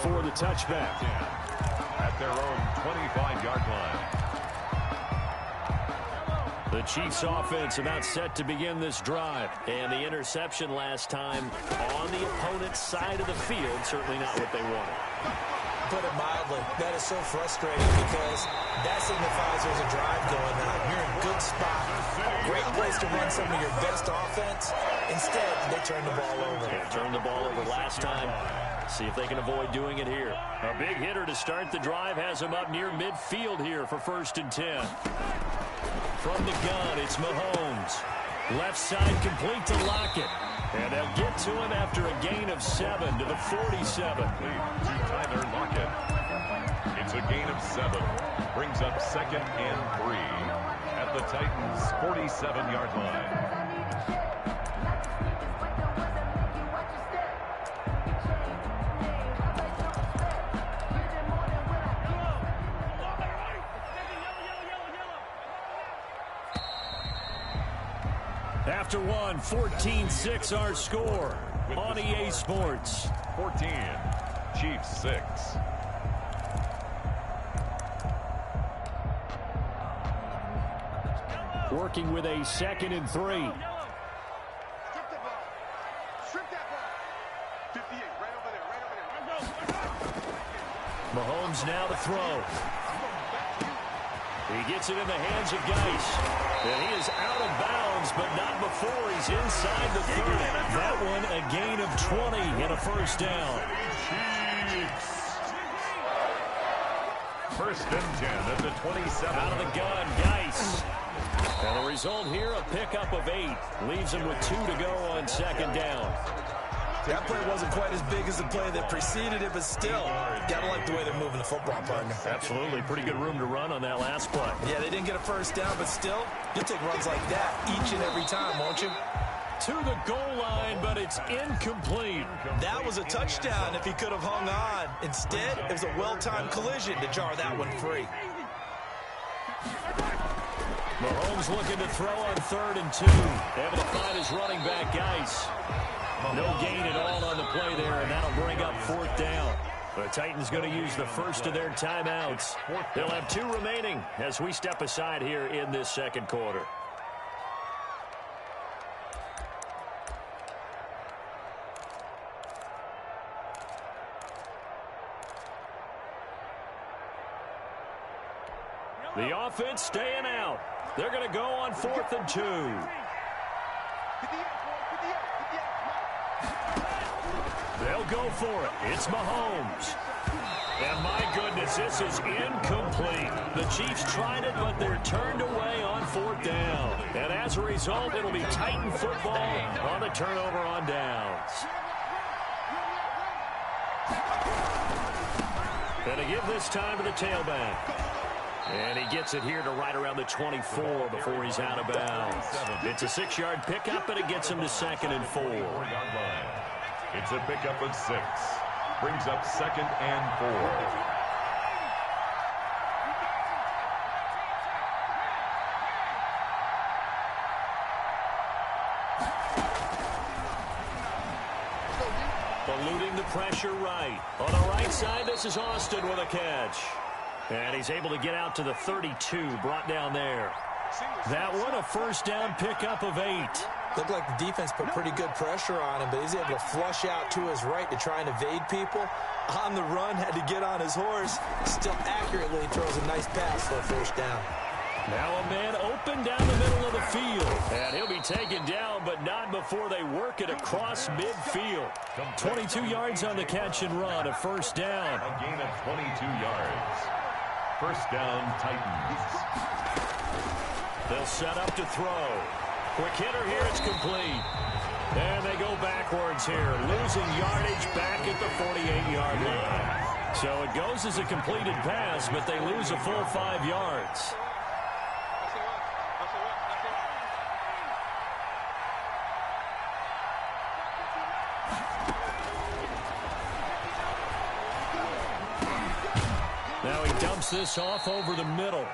for the touchback. At their own 25-yard line. The Chiefs offense about set to begin this drive. And the interception last time on the opponent's side of the field. Certainly not what they wanted. Put it mildly, that is so frustrating because that signifies there's a drive going on. You're in a good spot. Great place to run some of your best offense. Instead, they turn the ball over. Yeah, turned the ball over last time. See if they can avoid doing it here. A big hitter to start the drive has him up near midfield here for 1st and 10. From the gun, it's Mahomes. Left side complete to Lockett. And they'll get to him after a gain of 7 to the 47. To Tyler Lockett. It's a gain of 7. Brings up 2nd and 3 at the Titans' 47-yard line. After one, 14-6 our score on EA Sports. 14, Chiefs 6. Working with a 2nd and 3. Mahomes now to throw. He gets it in the hands of Geis. And he is out of bounds, but not before he's inside the 30. That one a gain of 20 and a 1st down. Chiefs. 1st and 10 at the 27. Out of the gun, Geis. And the result here, a pickup of 8. Leaves him with 2 to go on 2nd down. That play wasn't quite as big as the play that preceded it, but still, gotta like the way they're moving the football, partner. Absolutely. Pretty good room to run on that last play. Yeah, they didn't get a 1st down, but still, you'll take runs like that each and every time, won't you? To the goal line, but it's incomplete. That was a touchdown if he could have hung on. Instead, it was a well-timed collision to jar that one free. Mahomes looking to throw on 3rd and 2. Able to find his running back, Geis. No gain at all on the play there, and that'll bring up 4th down. The Titans going to use the first of their timeouts. They'll have 2 remaining as we step aside here in this 2nd quarter. The offense staying out. They're going to go on 4th and 2. They'll go for it. It's Mahomes. And my goodness, this is incomplete. The Chiefs tried it, but they're turned away on 4th down. And as a result, it'll be Titan football on the turnover on downs. And to give this time to the tailback. And he gets it here to right around the 24 before he's out of bounds. It's a 6-yard pickup, and it gets him to 2nd and 4. It's a pickup of 6. Brings up 2nd and 4. Eluding the pressure right. On the right side, this is Austin with a catch. And he's able to get out to the 32, brought down there. That one, a 1st down pickup of 8. Looked like the defense put pretty good pressure on him, but he's able to flush out to his right to try and evade people. On the run, had to get on his horse. Still accurately throws a nice pass for a 1st down. Now a man open down the middle of the field. And he'll be taken down, but not before they work it across midfield. 22 yards on the catch and run, a 1st down. A gain of 22 yards. 1st down, Titans. They'll set up to throw. Quick hitter here, it's complete. And they go backwards here, losing yardage back at the 48-yard line. So it goes as a completed pass, but they lose a full 5 yards. Now he dumps this off over the middle.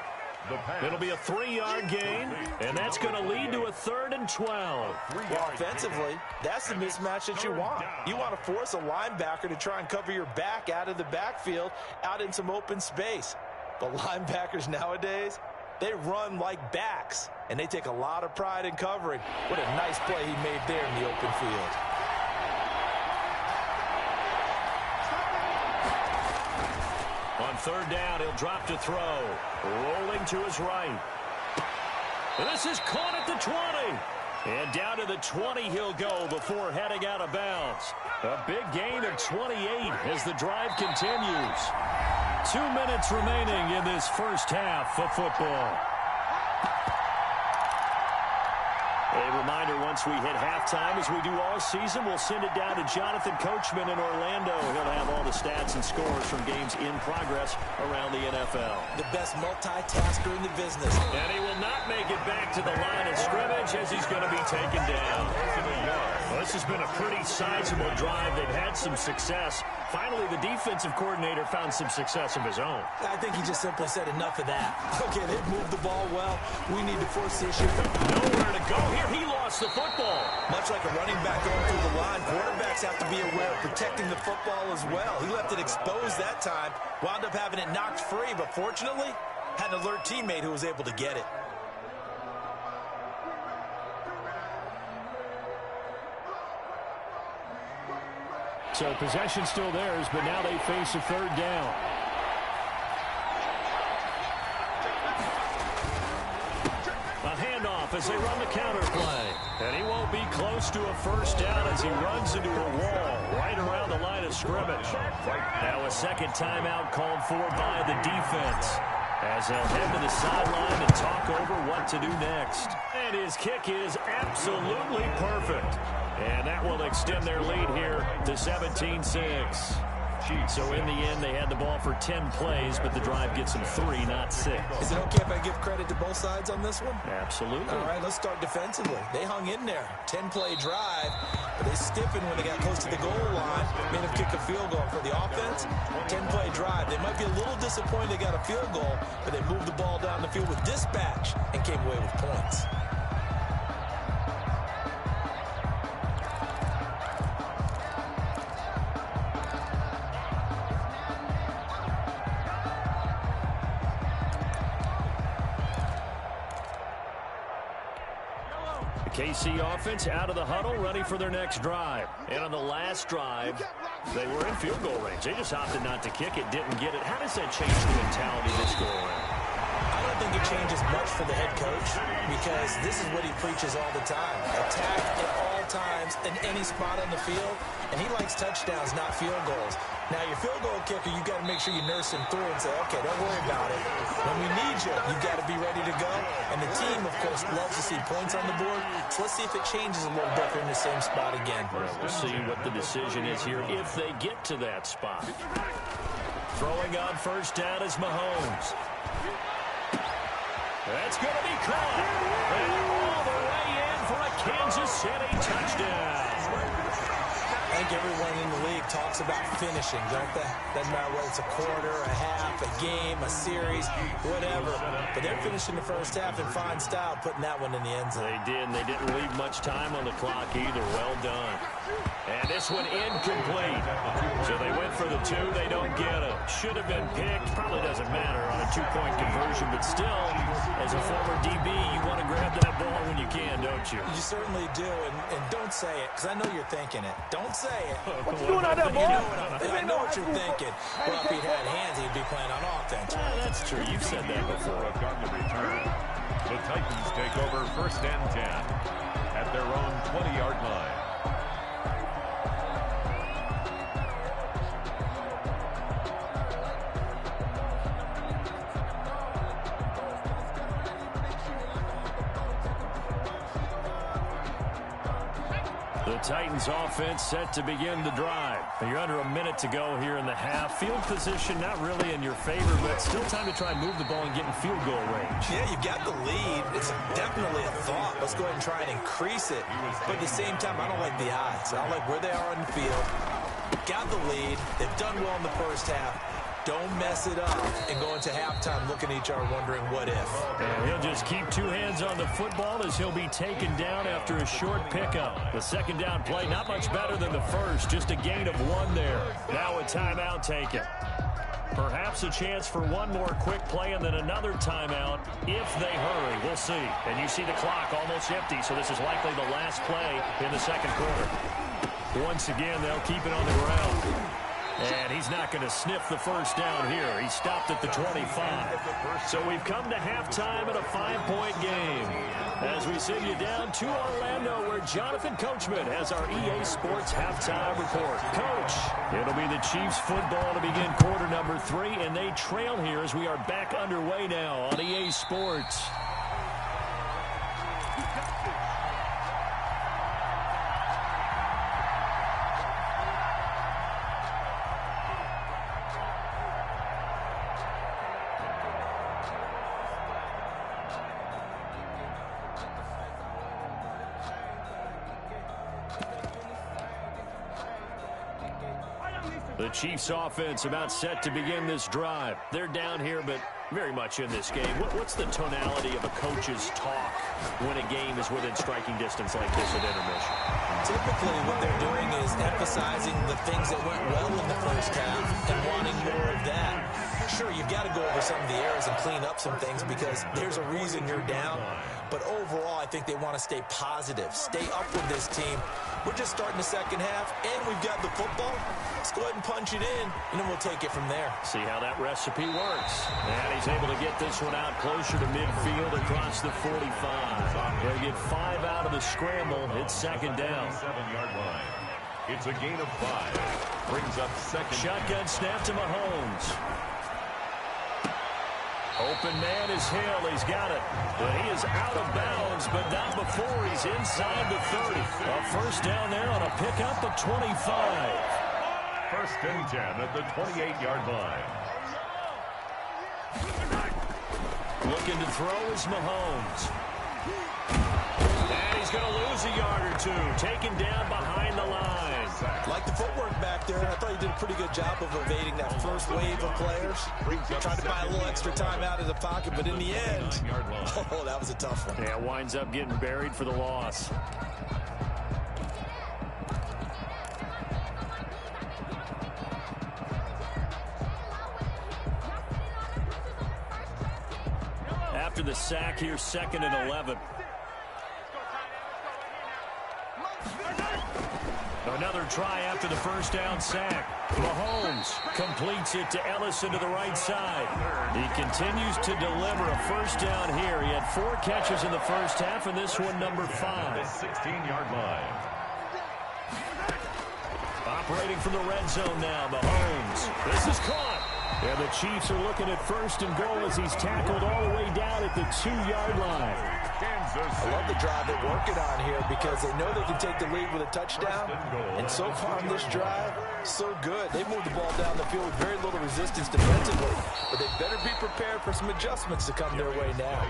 It'll be a 3-yard gain, and that's going to lead to a 3rd and 12. Well, offensively, that's the mismatch that you want. You want to force a linebacker to try and cover your back out of the backfield, out in some open space. But linebackers nowadays, they run like backs, and they take a lot of pride in covering. What a nice play he made there in the open field. On 3rd down, he'll drop to throw. Rolling to his right. This is caught at the 20. And down to the 20 he'll go before heading out of bounds. A big gain of 28 as the drive continues. 2 minutes remaining in this first half of football. A reminder, once we hit halftime, as we do all season, we'll send it down to Jonathan Coachman in Orlando. He'll have all the stats and scores from games in progress around the NFL. The best multitasker in the business. And he will not make it back to the line of scrimmage as he's going to be taken down. Well, this has been a pretty sizable drive. They've had some success. Finally, the defensive coordinator found some success of his own. I think he just simply said enough of that. Okay, they've moved the ball well. We need to force the issue. Nowhere to go here. He lost the football. Much like a running back going through the line, quarterbacks have to be aware of protecting the football as well. He left it exposed that time, wound up having it knocked free, but fortunately, had an alert teammate who was able to get it. So possession still theirs, but now they face a 3rd down. A handoff as they run the counter play. And he won't be close to a 1st down as he runs into a wall right around the line of scrimmage. Now a 2nd timeout called for by the defense, as they'll head to the sideline and talk over what to do next. And his kick is absolutely perfect. And that will extend their lead here to 17-6. So in the end, they had the ball for 10 plays, but the drive gets them 3, not 6. Is it okay if I give credit to both sides on this one? Absolutely. All right, let's start defensively. They hung in there. 10-play drive, but they stiffened when they got close to the goal line, made them kick a field goal. For the offense, 10-play drive. They might be a little disappointed they got a field goal, but they moved the ball down the field with dispatch and came away with points. KC offense out of the huddle, ready for their next drive. And on the last drive, they were in field goal range. They just opted not to kick it, didn't get it. How does that change the mentality this go around? I don't think it changes much for the head coach, because this is what he preaches all the time. Attack at all times in any spot on the field, and he likes touchdowns, not field goals. Now, your field goal kicker, you got to make sure you nurse him through and say, okay, don't worry about it. When we need you, you got to be ready to go. And the team, of course, loves to see points on the board. So let's see if it changes a little bit. They're in the same spot again. We'll see what the decision is here if they get to that spot. Throwing on 1st down is Mahomes. That's going to be caught. And all the way in for a Kansas City touchdown. I think everyone in the league talks about finishing, don't they? Doesn't matter whether it's a quarter, a half, a game, a series, whatever. But they're finishing the first half in fine style, putting that one in the end zone. They did, and they didn't leave much time on the clock either. Well done. And this one incomplete. So they went for the 2. They don't get it. Should have been picked. Probably doesn't matter on a 2-point conversion. But still, as a former DB, you want to grab that ball when you can, don't you? You certainly do. And don't say it, because I know you're thinking it. Don't say it. What you doing out there, boy? I know what you're thinking. Well, if he'd had hands, he'd be playing on offense. That's true. You've said that before. On the return, the Titans take over 1st and 10 at their own 20-yard line. The Titans offense set to begin the drive. You're under a minute to go here in the half. Field position not really in your favor, but still time to try and move the ball and get in field goal range. Yeah, you've got the lead. It's definitely a thought. Let's go ahead and try and increase it. But at the same time, I don't like the odds. I don't like where they are on the field. Got the lead. They've done well in the first half. don't mess it up and go into halftime looking at each other wondering what if. And he'll just keep two hands on the football as he'll be taken down after a short pickup. The second down play, not much better than the first, just a gain of one there. Now a timeout taken. Perhaps a chance for one more quick play and then another timeout if they hurry. We'll see. And you see the clock almost empty, so this is likely the last play in the second quarter. Once again, they'll keep it on the ground. And he's not going to sniff the first down here. He stopped at the 25. So we've come to halftime in a 5-point game. As we send you down to Orlando, where Jonathan Coachman has our EA Sports halftime report. Coach, it'll be the Chiefs football to begin quarter number 3, and they trail here as we are back underway now on EA Sports. The Chiefs offense about set to begin this drive. They're down here, but very much in this game. What's the tonality of a coach's talk when a game is within striking distance like this at intermission? Typically what they're doing is emphasizing the things that went well in the first half and wanting more of that. Sure, you've got to go over some of the errors and clean up some things because there's a reason you're down. But overall, I think they want to stay positive, stay up with this team. We're just starting the second half, and we've got the football. Let's go ahead and punch it in, and then we'll take it from there. See how that recipe works. And he's able to get this one out closer to midfield across the 45. They'll get 5 out of the scramble. It's second down. 7-yard line. It's a gain of 5. Brings up second. Shotgun snap to Mahomes. Open man is Hill. He's got it. But he is out of bounds, but not before he's inside the 30. A first down there on a pickup of 25. First and 10 at the 28-yard line. Looking to throw is Mahomes. And he's going to lose a yard or two. Taken down behind the line. Like the footwork back there. I thought he did a pretty good job of evading that first wave of players. Trying to buy a little extra time out of the pocket, but in the end, oh, that was a tough one. Yeah, winds up getting buried for the loss. After the sack here, second and 11. Another try after the first down sack. Mahomes completes it to Ellison to the right side. He continues to deliver a first down here. He had 4 catches in the first half, and this one number 5. 16-yard line. Operating from the red zone now, Mahomes. This is caught. And the Chiefs are looking at first and goal as he's tackled all the way down at the 2-yard line. I love the drive they're working on here because they know they can take the lead with a touchdown. And so far on this drive, so good. They moved the ball down the field with very little resistance defensively. But they better be prepared for some adjustments to come their way now.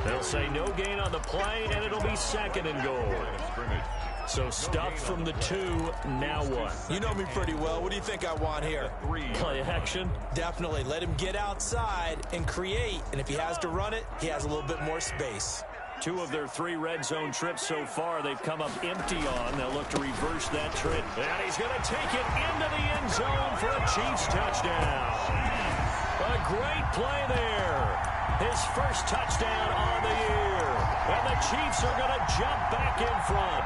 They'll say no gain on the play, and it'll be second and goal. So stuffed from the 2, now what? You know me pretty well. What do you think I want here? Play action? Definitely. Let him get outside and create. And if he has to run it, he has a little bit more space. 2 of their 3 red zone trips so far, they've come up empty on. They'll look to reverse that trip. And he's going to take it into the end zone for a Chiefs touchdown. A great play there. His first touchdown on the year. And the Chiefs are going to jump back in front.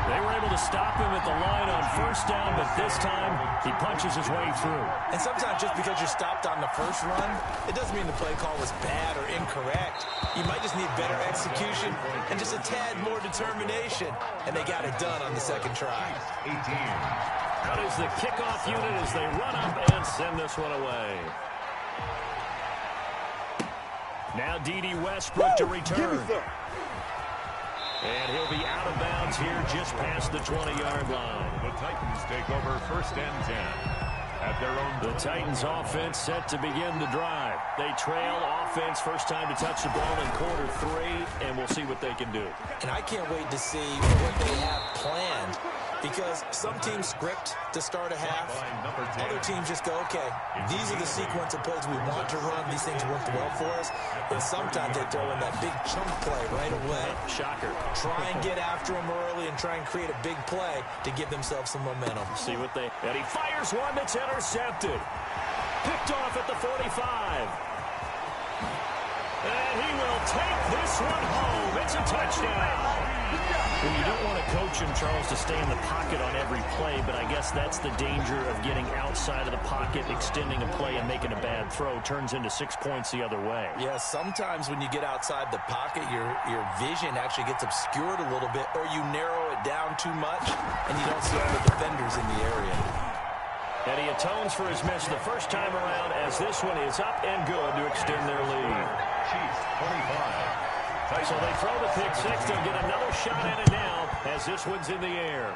They were able to stop him at the line on first down, but this time he punches his way through. And sometimes just because you're stopped on the first run, it doesn't mean the play call was bad or incorrect. You might just need better execution and just a tad more determination. And they got it done on the second try. 18. Out is the kickoff unit as they run up and send this one away. Now D.D. Westbrook to return. And he'll be out of bounds here just past the 20-yard line. The Titans take over first and 10 at their own. The Titans offense set to begin the drive. They trail offense, first time to touch the ball in quarter 3, and we'll see what they can do. And I can't wait to see what they have planned. because some teams script to start a half. Other teams just go, okay, these are the sequence of plays we want to run. These things worked well for us. And sometimes they throw in that big chunk play right away. Shocker. Try and get after them early and try and create a big play to give themselves some momentum. See what they... And he fires one that's intercepted. Picked off at the 45. And he will take this one home. It's a touchdown. Well, you don't want to coach him, Charles, to stay in the pocket on every play, but I guess that's the danger of getting outside of the pocket, extending a play, and making a bad throw. Turns into 6 points the other way. Yeah, sometimes when you get outside the pocket, your vision actually gets obscured a little bit, or you narrow it down too much, and you don't see all the defenders in the area. And he atones for his miss the first time around as this one is up and good to extend their lead. Chiefs 25. So they throw the pick six. They'll get another shot at it now as this one's in the air.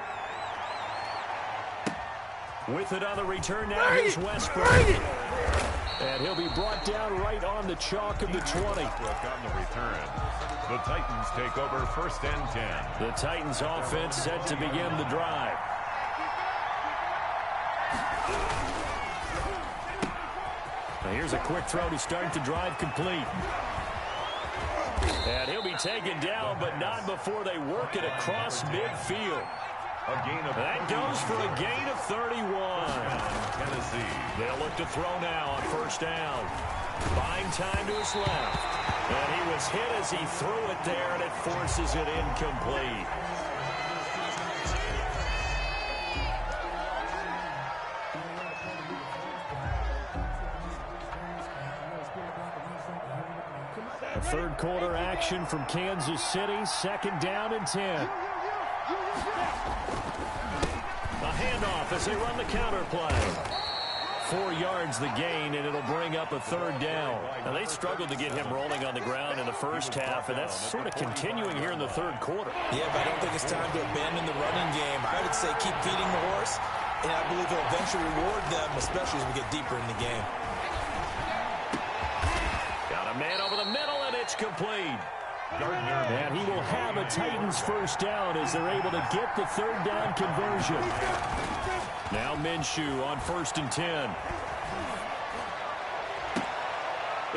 With it on the return now, here's Westbrook. And he'll be brought down right on the chalk of the 20. On the return. The Titans take over 1st and 10. The Titans offense set to begin the drive. Now here's a quick throw to start the drive complete. And he'll be taken down, but not before they work it across midfield. A gain of that goes for a gain of 31. Tennessee. They'll look to throw now on 1st down. Buying time to his left. And he was hit as he threw it there, and it forces it incomplete. A third quarter action from Kansas City. 2nd down and 10. A handoff as they run the counter play. 4 yards the gain, and it'll bring up a 3rd down. Now, they struggled to get him rolling on the ground in the first half, and that's sort of continuing here in the 3rd quarter. Yeah, but I don't think it's time to abandon the running game. I would say keep feeding the horse, and I believe it'll eventually reward them, especially as we get deeper in the game. Got a man over the middle, and it's complete. And he will have a Titans 1st down as they're able to get the 3rd down conversion. Now Minshew on 1st and 10.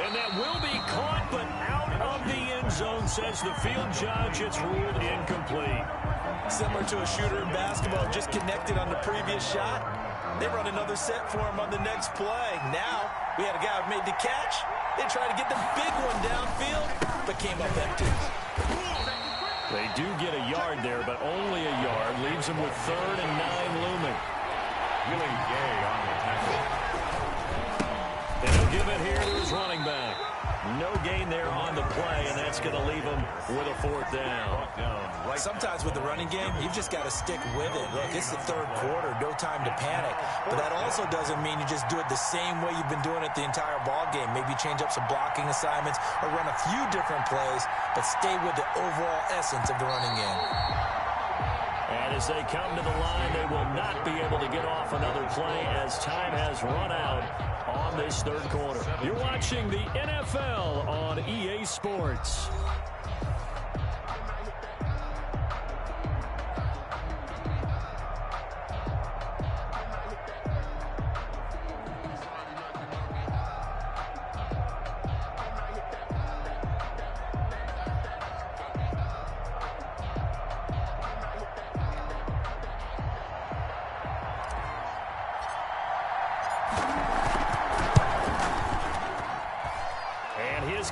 And that will be caught, but out of the end zone, says the field judge. It's ruled incomplete. Similar to a shooter in basketball, just connected on the previous shot. They run another set for him on the next play. Now, we had a guy who made the catch. They tried to get the big one downfield, but came up empty. They do get a yard there, but only a yard. Leaves them with 3rd and 9 looming. Willie Gay on the tackle. And he'll give it here to his running back. No gain there on the play, and that's going to leave him with a 4th down. Sometimes with the running game, you've just got to stick with it. Look, it's the 3rd quarter, no time to panic. But that also doesn't mean you just do it the same way you've been doing it the entire ball game. Maybe change up some blocking assignments or run a few different plays, but stay with the overall essence of the running game. And as they come to the line, they will not be able to get off another play as time has run out on this 3rd quarter. You're watching the NFL on EA Sports.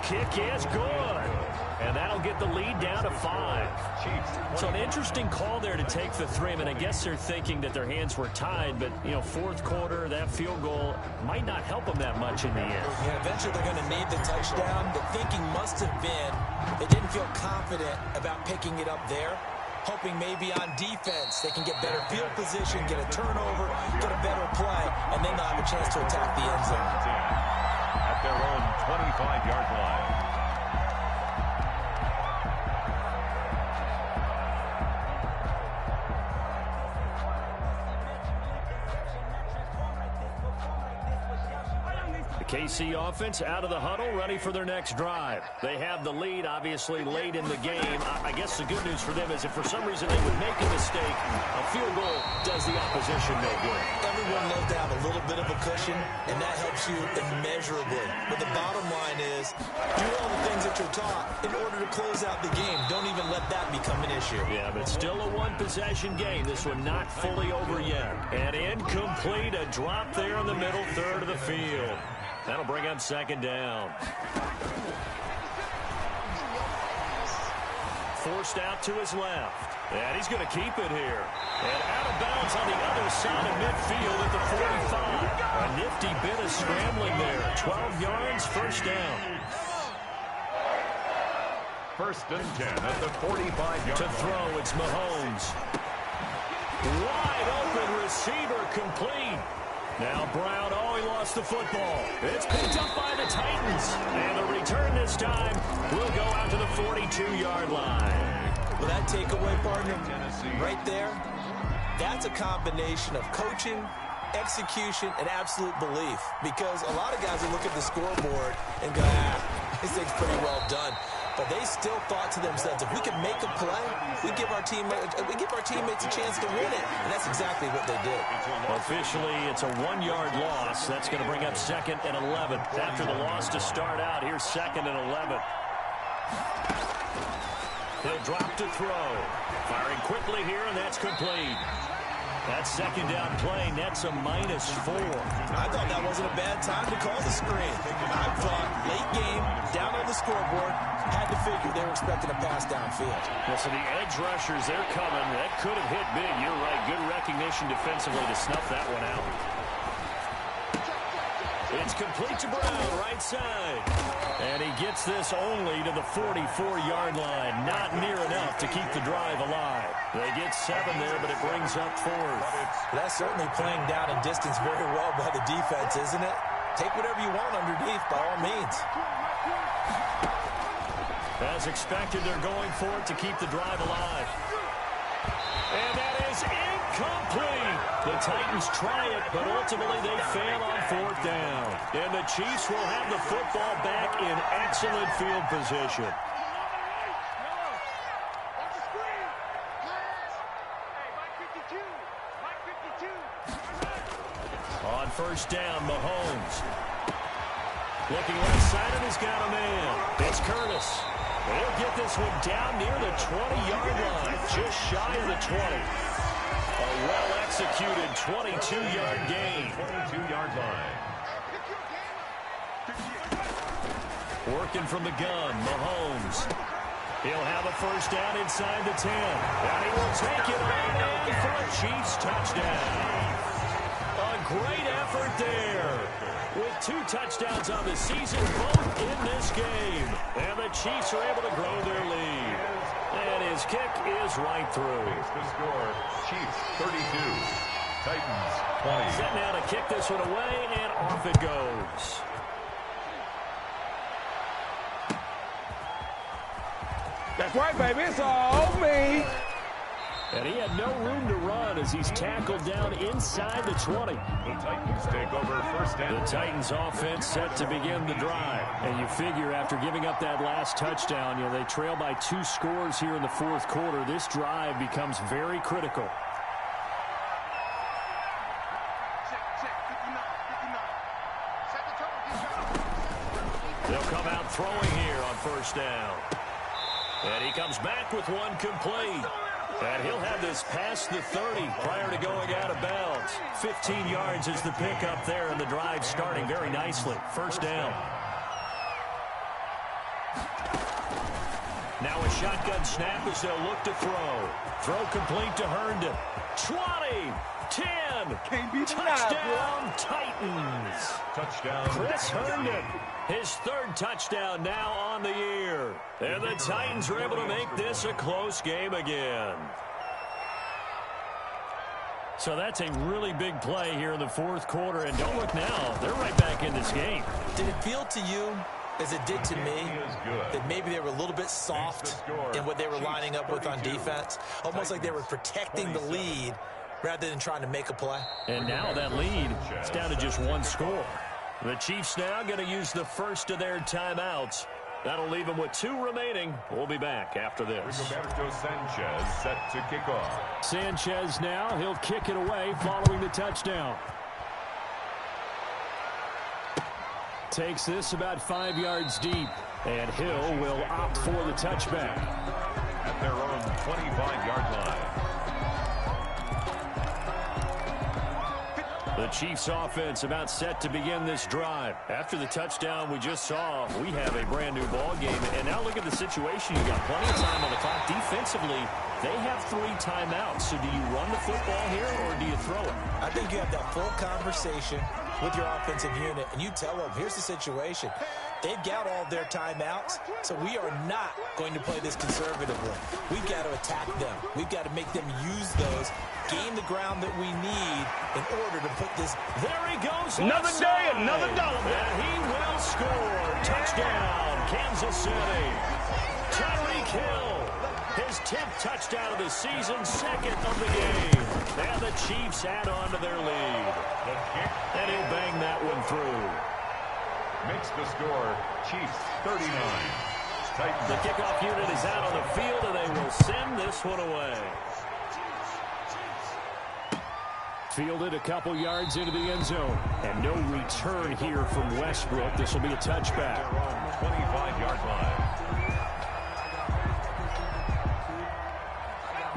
Kick is good. And that'll get the lead down to 5. So an interesting call there to take the 3. I mean, I guess they're thinking that their hands were tied, but, you know, 4th quarter, that field goal might not help them that much in the end. Yeah, eventually they're going to need the touchdown. The thinking must have been they didn't feel confident about picking it up there, hoping maybe on defense they can get better field position, get a turnover, get a better play, and then they'll have a chance to attack the end zone. At their own 25-yard line. KC offense out of the huddle, ready for their next drive. They have the lead, obviously, late in the game. I guess the good news for them is if for some reason they would make a mistake, a field goal does the opposition no good. Everyone loves to have a little bit of a cushion, and that helps you immeasurably. But the bottom line is, do all the things that you're taught in order to close out the game. Don't even let that become an issue. Yeah, but still a one-possession game. This one not fully over yet. And incomplete, a drop there in the middle third of the field. That'll bring up second down. Forced out to his left. And he's going to keep it here. And out of bounds on the other side of midfield at the 45. A nifty bit of scrambling there. 12 yards, first down. First and 10 at the 45-yard To line. throw, it's Mahomes. Wide open receiver complete. Now Brown, he lost the football. It's picked up by the Titans. And the return this time will go out to the 42-yard line. Well, that takeaway, partner, right there, that's a combination of coaching, execution, and absolute belief. Because a lot of guys will look at the scoreboard and go, this thing's pretty well done. But they still thought to themselves, if we can make a play, we give our teammates a chance to win it. And that's exactly what they did. Officially, it's a 1-yard loss. That's going to bring up second and 11. After the loss to start out, here's second and 11. He'll drop to throw. Firing quickly here, and that's complete. That second down play nets a -4. I thought that wasn't a bad time to call the screen. I thought late game, down on the scoreboard, had to figure they were expecting a pass downfield. Well, so the edge rushers, they're coming. That could have hit big. You're right. Good recognition defensively to snuff that one out. It's complete to Brown, right side. And he gets this only to the 44-yard line. Not near enough to keep the drive alive. They get 7 there, but it brings up 4th. That's certainly playing down in distance very well by the defense, isn't it? Take whatever you want underneath, by all means. As expected, they're going for it to keep the drive alive. And that is incomplete. The Titans try it, but ultimately they fail on 4th down. And the Chiefs will have the football back in excellent field position. On first down, Mahomes. Looking left side, and he's got a man. It's Curtis. They'll get this one down near the 20-yard line, just shy of the 20. A well-executed 22-yard gain. 22-yard line. Working from the gun, Mahomes. He'll have a first down inside the 10. And he will take it on in for a Chiefs touchdown. A great effort there. With 2 touchdowns on the season, both in this game. And the Chiefs are able to grow their lead. And his kick is right through. The score, Chiefs 32, Titans 20. Set now to kick this one away, and off it goes. That's right, baby. It's all me. And he had no room to run as he's tackled down inside the 20. The Titans take over first down. The Titans offense set to begin the drive. And you figure after giving up that last touchdown, they trail by 2 scores here in the 4th quarter. This drive becomes very critical. They'll come out throwing here on first down. And he comes back with one complete. And he'll have this past the 30 prior to going out of bounds. 15 yards is the pickup there, and the drive starting very nicely. First down. Now a shotgun snap as they'll look to throw. Throw complete to Herndon. 20, 10, touchdown Titans. Touchdown. Chris Herndon, his 3rd touchdown now on the year. And the Titans are able to make this a close game again. So that's a really big play here in the 4th quarter. And don't look now, they're right back in this game. Did it feel to you, as it did to me, that maybe they were a little bit soft in what they were lining up with on defense? Almost like they were protecting the lead rather than trying to make a play. And now that lead is down to just 1 score. The Chiefs now going to use the first of their timeouts. That'll leave them with 2 remaining. We'll be back after this. Rigoberto Sanchez set to kick off. Sanchez now, he'll kick it away following the touchdown. Takes this about 5 yards deep, and Hill will opt for the touchback. At their own 25-yard line. The Chiefs offense about set to begin this drive. After the touchdown we just saw, we have a brand new ball game. And now look at the situation. You got plenty of time on the clock. Defensively, they have 3 timeouts. So do you run the football here or do you throw it? I think you have that full conversation with your offensive unit, and you tell them, here's the situation. They've got all their timeouts, so we are not going to play this conservatively. We've got to attack them. We've got to make them use those, gain the ground that we need in order to put this. There he goes. Another day, another dollar. And he will score. Touchdown, Kansas City. Tyreek Hill, his 10th touchdown of the season, 2nd of the game. And the Chiefs add on to their lead. And he'll bang that one through. Makes the score, Chiefs 39. Titans. The kickoff unit is out on the field, and they will send this one away. Fielded a couple yards into the end zone. And no return here from Westbrook. This will be a touchback. 25-yard line.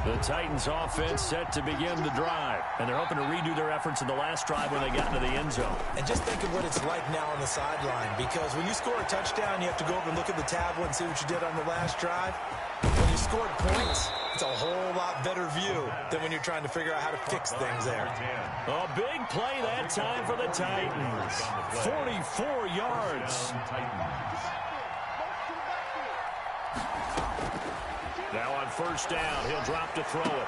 The Titans offense set to begin the drive. And they're hoping to redo their efforts in the last drive when they got into the end zone. And just think of what it's like now on the sideline, because when you score a touchdown, you have to go over and look at the tablet and see what you did on the last drive. When you scored points, it's a whole lot better view than when you're trying to figure out how to fix things there. A big play that time for the Titans. 44 yards. Now on first down, he'll drop to throw it.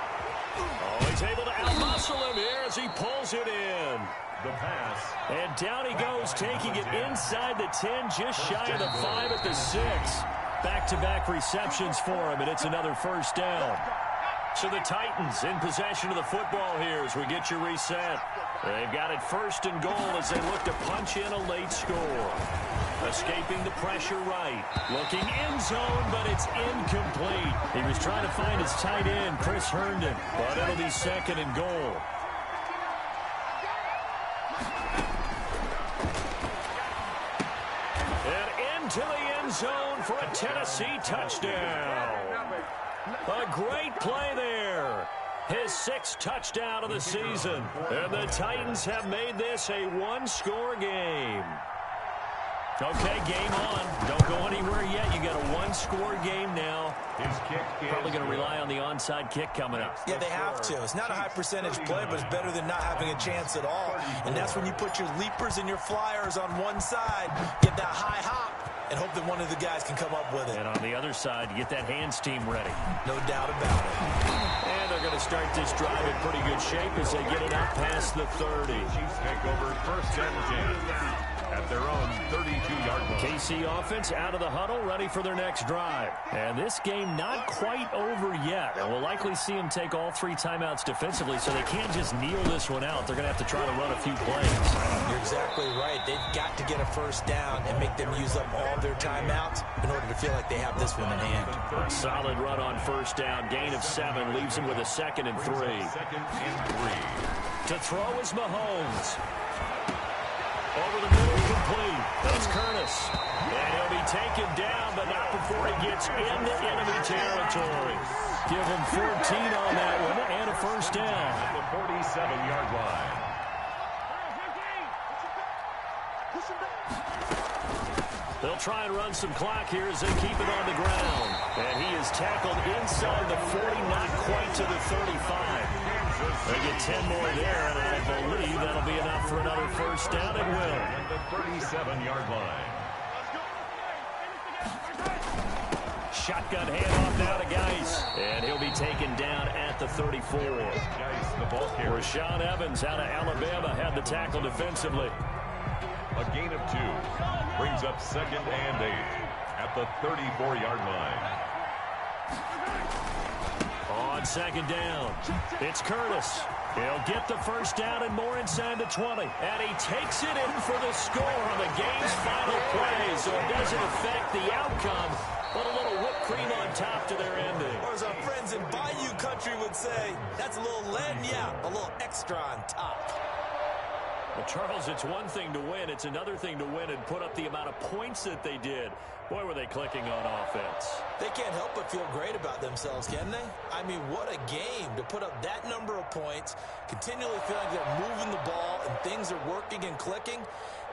Oh, he's able to outmuscle him here as he pulls it in. The pass. And down he goes, taking it inside the 10, just shy of the 5 at the 6. Back-to-back receptions for him, and it's another first down. So the Titans in possession of the football here as we get you reset. They've got it 1st and goal as they look to punch in a late score. Escaping the pressure right. Looking end zone, but it's incomplete. He was trying to find his tight end, Chris Herndon, but it'll be 2nd and goal. And into the end zone for a Tennessee touchdown. A great play there. His 6th touchdown of the season. And the Titans have made this a 1-score game. Okay, game on. Don't go anywhere yet. You got a 1-score game now. His kick is probably going to rely on the onside kick coming up. Yeah, they have to. It's not a high percentage play, but it's better than not having a chance at all. And that's when you put your leapers and your flyers on one side, get that high hop, and hope that one of the guys can come up with it. And on the other side, you get that hands team ready. No doubt about it. And they're going to start this drive in pretty good shape as they get it up past the 30. Chiefs take over 1st and 10 at their own 32-yard line. KC offense out of the huddle, ready for their next drive. And this game not quite over yet. And we'll likely see them take all 3 timeouts defensively, so they can't just kneel this one out. They're going to have to try to run a few plays. You're exactly right. They've got to get a 1st down and make them use up all their timeouts in order to feel like they have this one in hand. Solid run on 1st down. Gain of 7 leaves him with a 2nd and 3. 2nd and 3. To throw is Mahomes. Over the middle, complete. That's Curtis. And he'll be taken down, but not before he gets into enemy territory. Give him 14 on that one and a 1st down. At the 47-yard line. They'll try and run some clock here as they keep it on the ground. And he is tackled inside the 40, not quite to the 35. They get 10 more there, and I believe that'll be enough for another 1st down. It will. At the 37-yard line. Shotgun handoff now to Geis. And he'll be taken down at the 34. Geis, the ball carrier. Rashaan Evans out of Alabama had the tackle defensively. A gain of 2. Brings up 2nd and 8 at the 34-yard line. On 2nd down, it's Curtis. He'll get the first down and more inside the 20. And he takes it in for the score on the game's final play. So it doesn't affect the outcome, but a little whipped cream on top to their ending. Or as our friends in Bayou Country would say, that's a little lagniappe, a little extra on top. Well, Charles, it's one thing to win. It's another thing to win and put up the amount of points that they did. Boy, were they clicking on offense. They can't help but feel great about themselves, can they? I mean, what a game to put up that number of points, continually feel like they're moving the ball and things are working and clicking.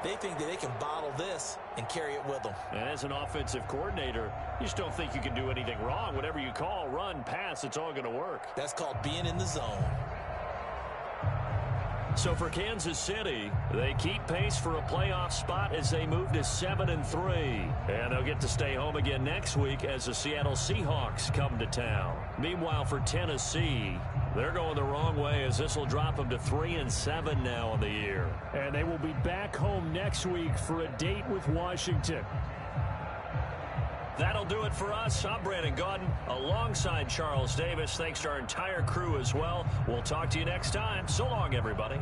They think that they can bottle this and carry it with them. And as an offensive coordinator, you just don't think you can do anything wrong. Whatever you call, run, pass, it's all going to work. That's called being in the zone. So for Kansas City, they keep pace for a playoff spot as they move to 7-3. And they'll get to stay home again next week as the Seattle Seahawks come to town. Meanwhile, for Tennessee, they're going the wrong way as this will drop them to 3-7 now on the year. And they will be back home next week for a date with Washington. That'll do it for us. I'm Brandon Gaudin alongside Charles Davis. Thanks to our entire crew as well. We'll talk to you next time. So long, everybody.